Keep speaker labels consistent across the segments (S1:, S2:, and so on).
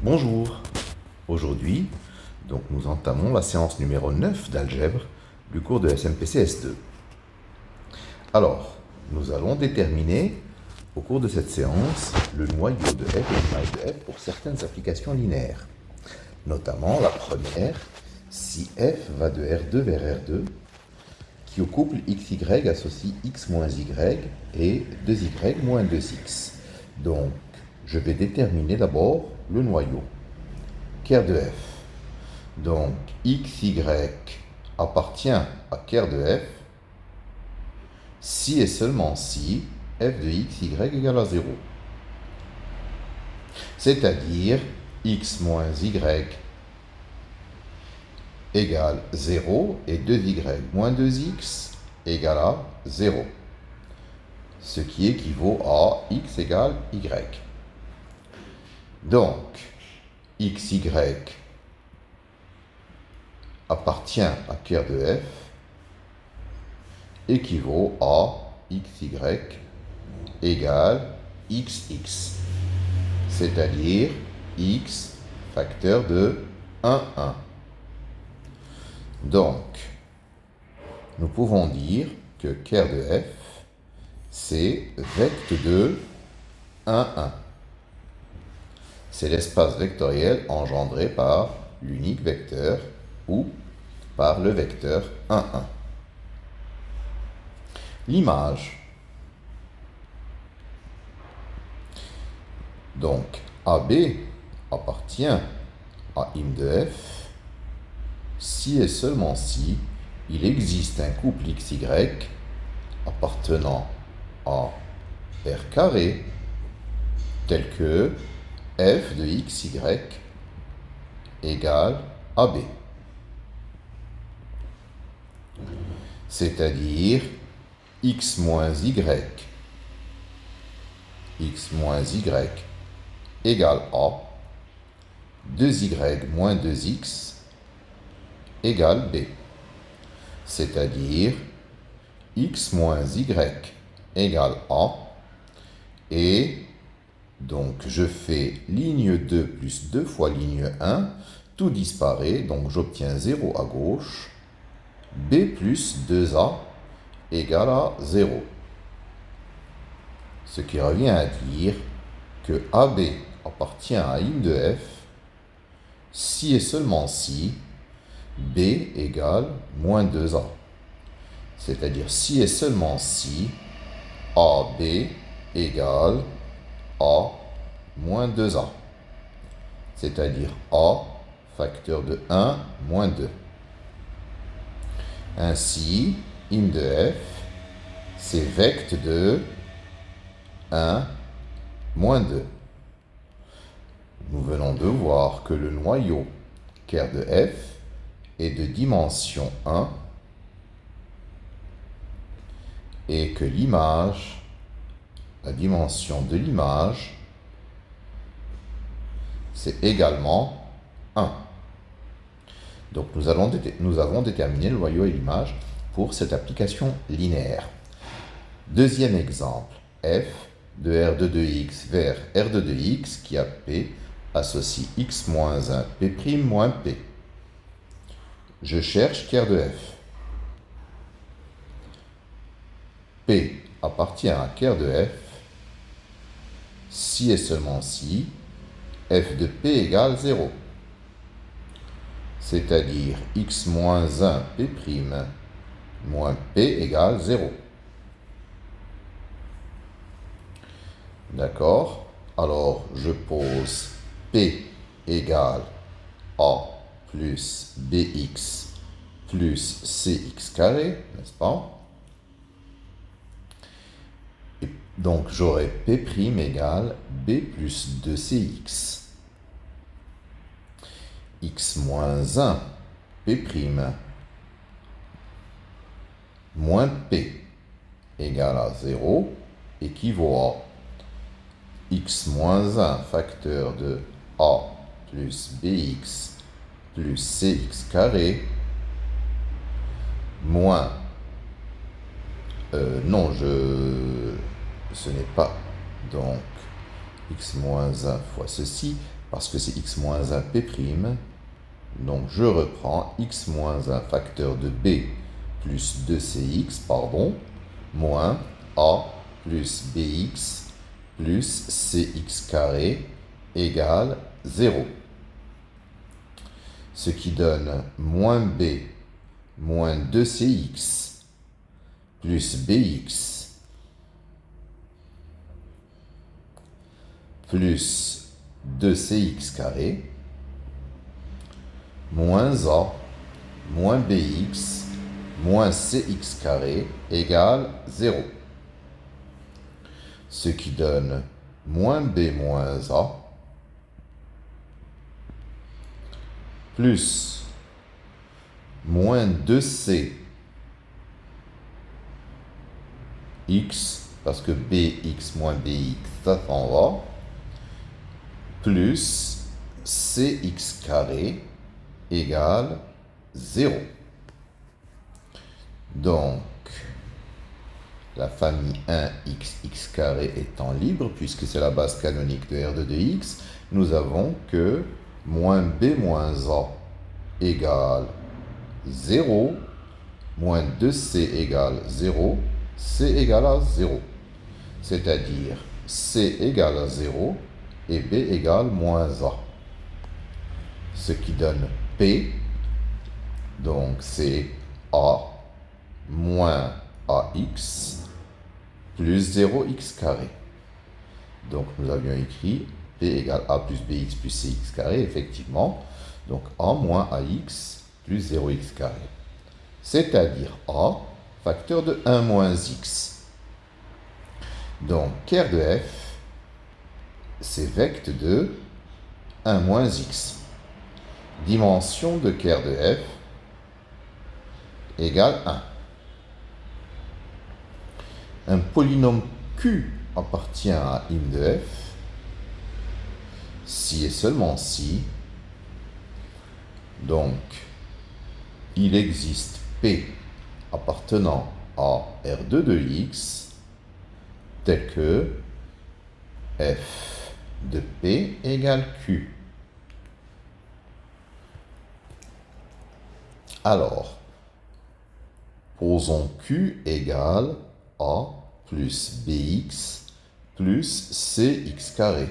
S1: Bonjour. Aujourd'hui, nous entamons la séance numéro 9 d'algèbre du cours de SMPC S2. Alors, nous allons déterminer au cours de cette séance le noyau de f et l'image de f pour certaines applications linéaires. Notamment la première, si f va de R2 vers R2, qui au couple XY associe x moins y et 2y moins 2x. Donc, je vais déterminer d'abord le noyau, ker de f. Donc, xy appartient à ker de f si et seulement si f de xy égale à 0. C'est-à-dire x moins y égale 0 et 2y moins 2x égale à 0. Ce qui équivaut à x égale y. Donc, xy appartient à ker de f équivaut à xy égale xx, c'est-à-dire x facteur de 1, 1. Donc, nous pouvons dire que ker de f, c'est vect de 1, 1. C'est l'espace vectoriel engendré par l'unique vecteur ou par le vecteur 1, 1. L'image. Donc, AB appartient à im de f si et seulement si il existe un couple XY appartenant à R carré tel que f de XY égale AB. C'est-à-dire x moins y égale a, 2y moins 2x égale b. C'est-à-dire x moins y égale a, et donc je fais ligne 2 plus 2 fois ligne 1, tout disparaît, donc j'obtiens 0 à gauche, b plus 2a égale à 0. Ce qui revient à dire que AB appartient à im de f si et seulement si b égale moins 2a. C'est-à-dire si et seulement si AB égale a moins 2a. C'est-à-dire a facteur de 1 moins 2. Ainsi, im de f, c'est vect de 1 moins 2. Nous venons de voir que le noyau ker de f est de dimension 1 et que l'image, la dimension de l'image, c'est également 1. Donc nous avons déterminé le noyau et l'image pour cette application linéaire. Deuxième exemple, f de R2 de x vers R2 de x qui a P associe x moins 1 P' moins P. Je cherche ker de f. P appartient à ker de f si et seulement si f de P égale 0. C'est-à-dire x moins 1 P' moins P égale 0. D'accord? Alors, je pose P égale A plus BX plus CX carré, n'est-ce pas? Et donc, j'aurai P' égale B plus 2CX. X moins 1 P' moins P égale à 0 équivaut à x moins 1 facteur de a plus bx plus cx carré moins ce n'est pas donc x moins 1 fois ceci parce que c'est x moins 1 p'. Donc je reprends x moins 1 facteur de b plus 2cx, moins a plus bx plus cx carré égale 0. Ce qui donne moins b moins 2cx plus bx plus 2cx carré moins a moins bx moins cx carré égale 0. Ce qui donne moins b moins a plus moins 2c x, parce que bx moins bx, ça s'en va, plus cx carré égale 0. Donc, la famille 1x carré étant libre, puisque c'est la base canonique de R2 de x, nous avons que moins b moins a égale 0, moins 2c égale 0, c égale à 0. C'est-à-dire c égale à 0 et b égale moins a. Ce qui donne p, donc c'est a moins ax plus 0x carré. Donc nous avions écrit p égale a plus bx plus cx carré, effectivement. Donc a moins ax plus 0x carré. C'est-à-dire a facteur de 1 moins x. Donc ker de f, c'est vecte de 1 moins x. Dimension de ker de f égale 1. Un polynôme q appartient à im de f si et seulement si, donc il existe p appartenant à R2 de x tel que f de p égale q. Alors, posons q égale a plus bx plus cx carré.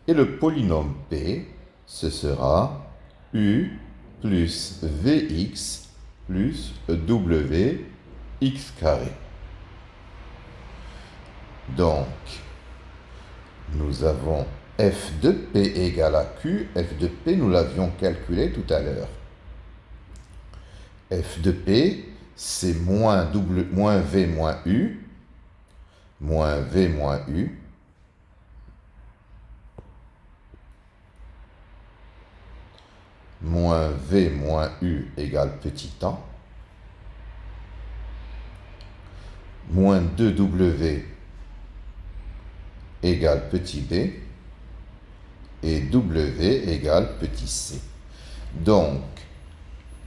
S1: Et le polynôme p, ce sera u plus vx plus wx carré. Donc, nous avons f de p égale à q. F de p, nous l'avions calculé tout à l'heure. F de p, c'est moins v moins u, moins v moins u, moins v moins u égale petit a, moins 2w égale petit b, et w égale petit c. Donc,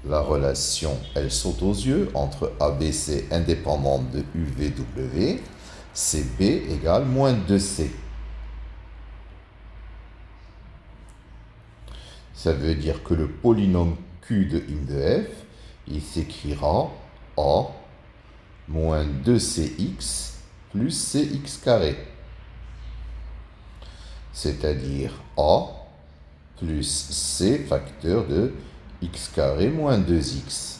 S1: la relation, elle saute aux yeux entre ABC indépendante de UVW, CB égale moins 2C. Ça veut dire que le polynôme Q de im de f, il s'écrira A moins 2CX plus CX carré. C'est-à-dire A plus C facteur de x carré moins 2x.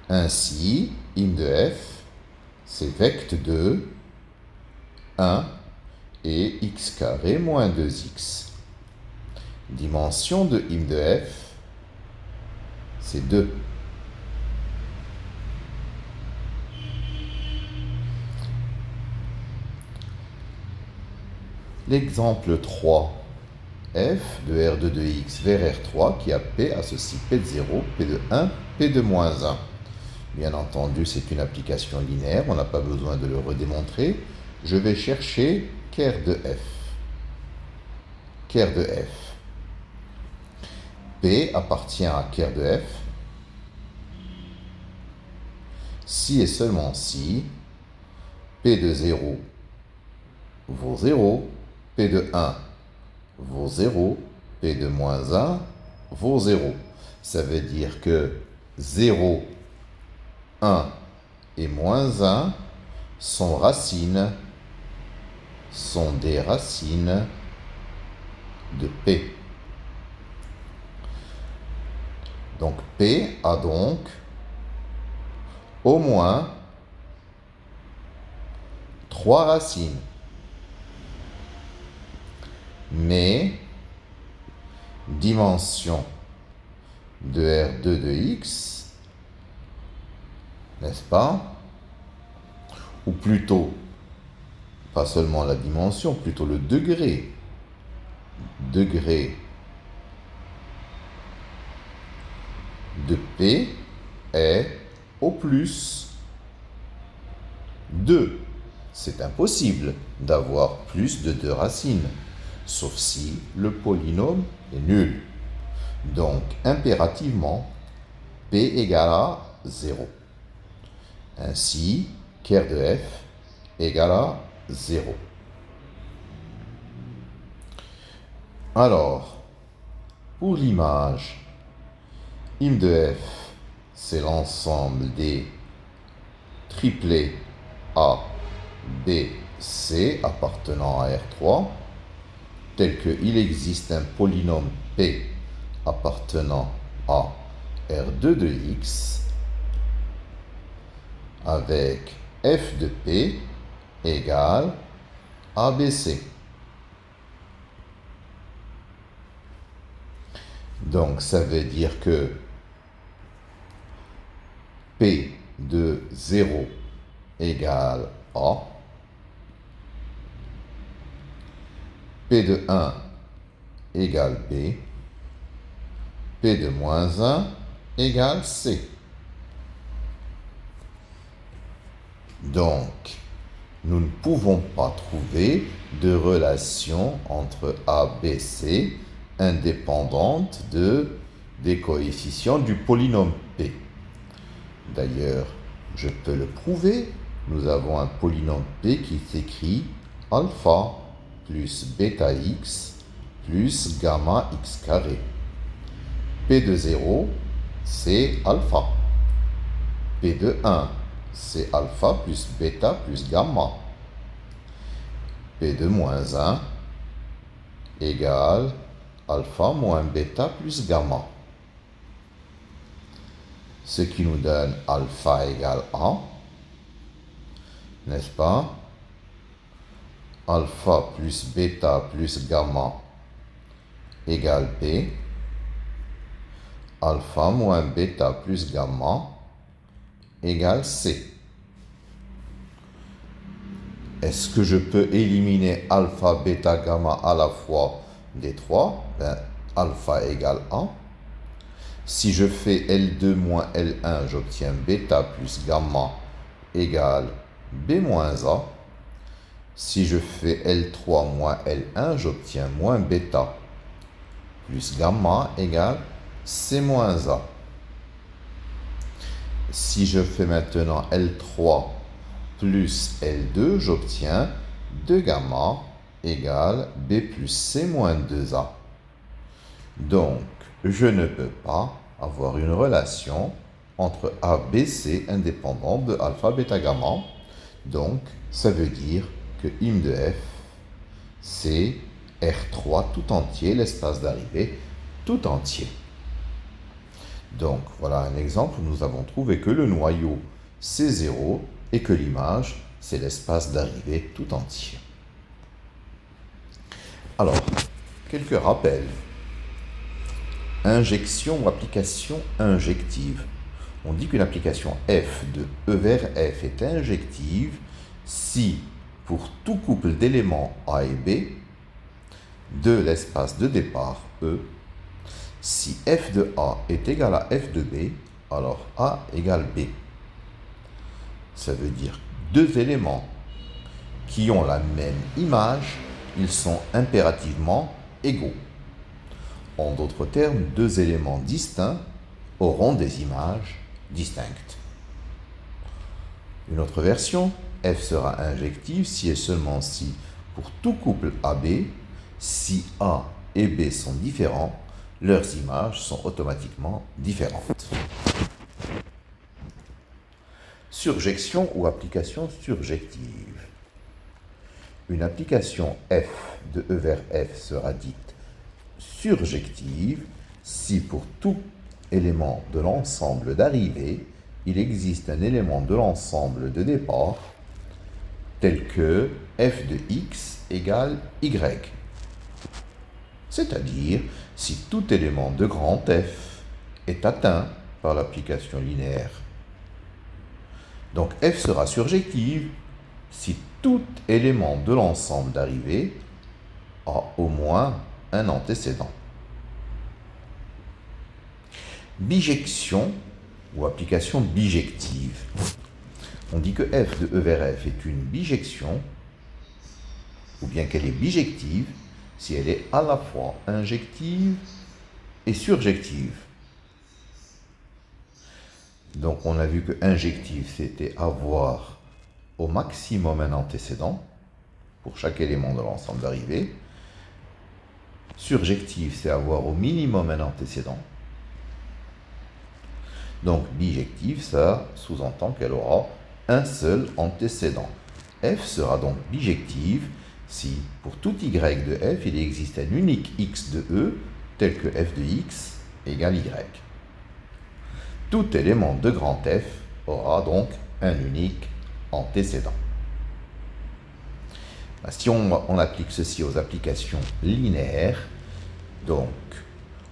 S1: Ainsi, im de f, c'est vecte de 1 et x carré moins 2x. Dimension de im de f, c'est 2. L'exemple 3, f de R2 de x vers R3 qui a P associe P de 0, P de 1, P de moins 1. Bien entendu, c'est une application linéaire, on n'a pas besoin de le redémontrer. Je vais chercher ker de f. Ker de f. P appartient à ker de f si et seulement si P de 0 vaut 0, P de 1 vaut 0, P de moins 1 vaut 0. Ça veut dire que 0, 1 et moins 1 sont des racines de P. Donc P a donc au moins 3 racines. Mais dimension de R2 de X, n'est-ce pas? Ou plutôt, pas seulement la dimension, plutôt le degré. Degré de P est au plus 2. C'est impossible d'avoir plus de 2 racines, sauf si le polynôme est nul. Donc, impérativement, P égale à 0. Ainsi, ker de F égale à 0. Alors, pour l'image, im de F, c'est l'ensemble des triplés A, B, C appartenant à R3, tel qu'il existe un polynôme P appartenant à R2 de X, avec F de P égale ABC. Donc, ça veut dire que P de 0 égale A, P de 1 égale B, P de moins 1 égale C. Donc, nous ne pouvons pas trouver de relation entre A, B, C indépendante des coefficients du polynôme P. D'ailleurs, je peux le prouver. Nous avons un polynôme P qui s'écrit alpha plus bêta x plus gamma x carré. P de 0, c'est alpha. P de 1, c'est alpha plus bêta plus gamma. P de moins 1 égale alpha moins bêta plus gamma. Ce qui nous donne alpha égale A, n'est-ce pas? Alpha plus bêta plus gamma égale P. Alpha moins bêta plus gamma égale C. Est-ce que je peux éliminer alpha, bêta, gamma à la fois des 3? Alpha égale A. Si je fais L2 moins L1, j'obtiens bêta plus gamma égale B moins A. Si je fais L3 moins L1, j'obtiens moins bêta plus gamma égale C moins A. Si je fais maintenant L3 plus L2, j'obtiens 2 gamma égale B plus C moins 2A. Donc, je ne peux pas avoir une relation entre A, B, C indépendante de alpha, bêta, gamma. Donc, ça veut dire que im de F, c'est R3 tout entier, l'espace d'arrivée tout entier. Donc, voilà un exemple où nous avons trouvé que le noyau, c'est 0 et que l'image, c'est l'espace d'arrivée tout entier. Alors, quelques rappels. Injection ou application injective. On dit qu'une application f de E vers f est injective si, pour tout couple d'éléments A et B, de l'espace de départ E, si f de A est égal à f de B, alors A égale B. Ça veut dire deux éléments qui ont la même image, ils sont impérativement égaux. En d'autres termes, deux éléments distincts auront des images distinctes. Une autre version, F sera injective si et seulement si, pour tout couple AB, si A et B sont différents, leurs images sont automatiquement différentes. Surjection ou application surjective. Une application F de E vers F sera dite surjective si pour tout élément de l'ensemble d'arrivée, il existe un élément de l'ensemble de départ tel que f de x égale y. C'est-à-dire si tout élément de grand F est atteint par l'application linéaire. Donc f sera surjective si tout élément de l'ensemble d'arrivée a au moins un antécédent. Bijection ou application bijective. On dit que f de E vers F est une bijection, ou bien qu'elle est bijective, si elle est à la fois injective et surjective. Donc on a vu que injective, c'était avoir au maximum un antécédent pour chaque élément de l'ensemble d'arrivée. Surjective, c'est avoir au minimum un antécédent. Donc bijective, ça sous-entend qu'elle aura un seul antécédent. F sera donc bijective si, pour tout y de f, il existe un unique x de E tel que f de x égale y. Tout élément de grand F aura donc un unique antécédent. Si on applique ceci aux applications linéaires, donc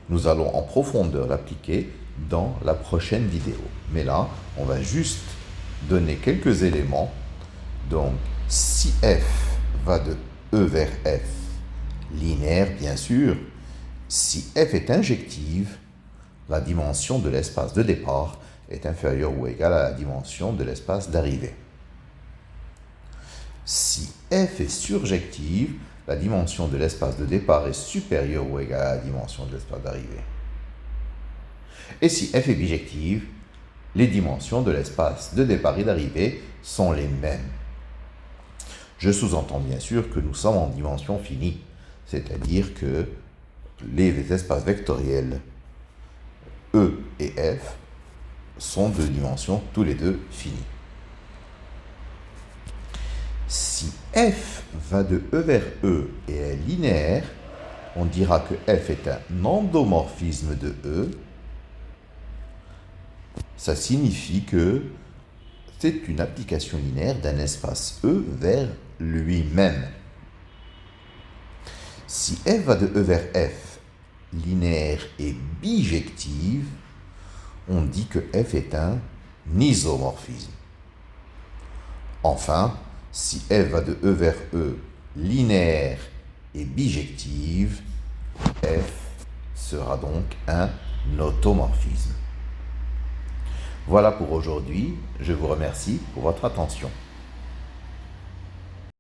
S1: nous allons en profondeur l'appliquer dans la prochaine vidéo. Mais là, on va juste donner quelques éléments. Donc, si f va de E vers F, linéaire bien sûr, si f est injective, la dimension de l'espace de départ est inférieure ou égale à la dimension de l'espace d'arrivée. Si f est surjective, la dimension de l'espace de départ est supérieure ou égale à la dimension de l'espace d'arrivée. Et si f est bijective, les dimensions de l'espace de départ et d'arrivée sont les mêmes. Je sous-entends bien sûr que nous sommes en dimension finie, c'est-à-dire que les espaces vectoriels E et F sont de dimensions tous les deux finies. Si F va de E vers E et est linéaire, on dira que F est un endomorphisme de E. Ça signifie que c'est une application linéaire d'un espace E vers lui-même. Si F va de E vers F, linéaire et bijective, on dit que F est un isomorphisme. Enfin, si F va de E vers E, linéaire et bijective, F sera donc un automorphisme. Voilà pour aujourd'hui, je vous remercie pour votre attention.